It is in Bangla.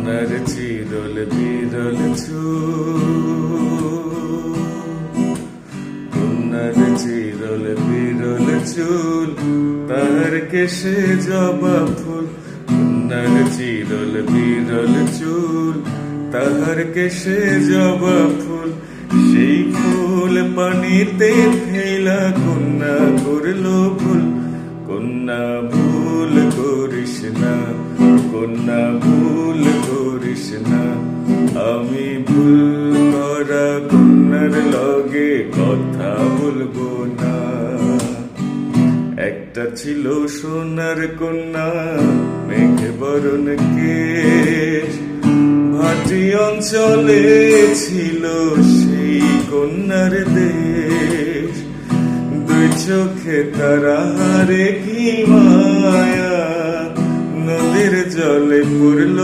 কন্যার চিরল বিরল চুল, কন্যার চিরল বিরল চুল, তার কেশে জবা ফুল। কন্যার চিরল বিরল চুল, তাহার কেশে জবা ফুল। সেই ফুল পানিতে ফেলা কন্যা করলো ভুল। কন্যা ভুল করিস না, কন্যা ভুল করিস না। আমি ভুল করা কন্যার লগে কথা বলবো না। একটা ছিল সোনার কন্যা, মেঘে বরণ কেশ। ভাটি অঞ্চলে ছিল সেই কন্যার দেশ। দুই চোখে তারা হারে কি মায়া, নদীর জলে পড়ল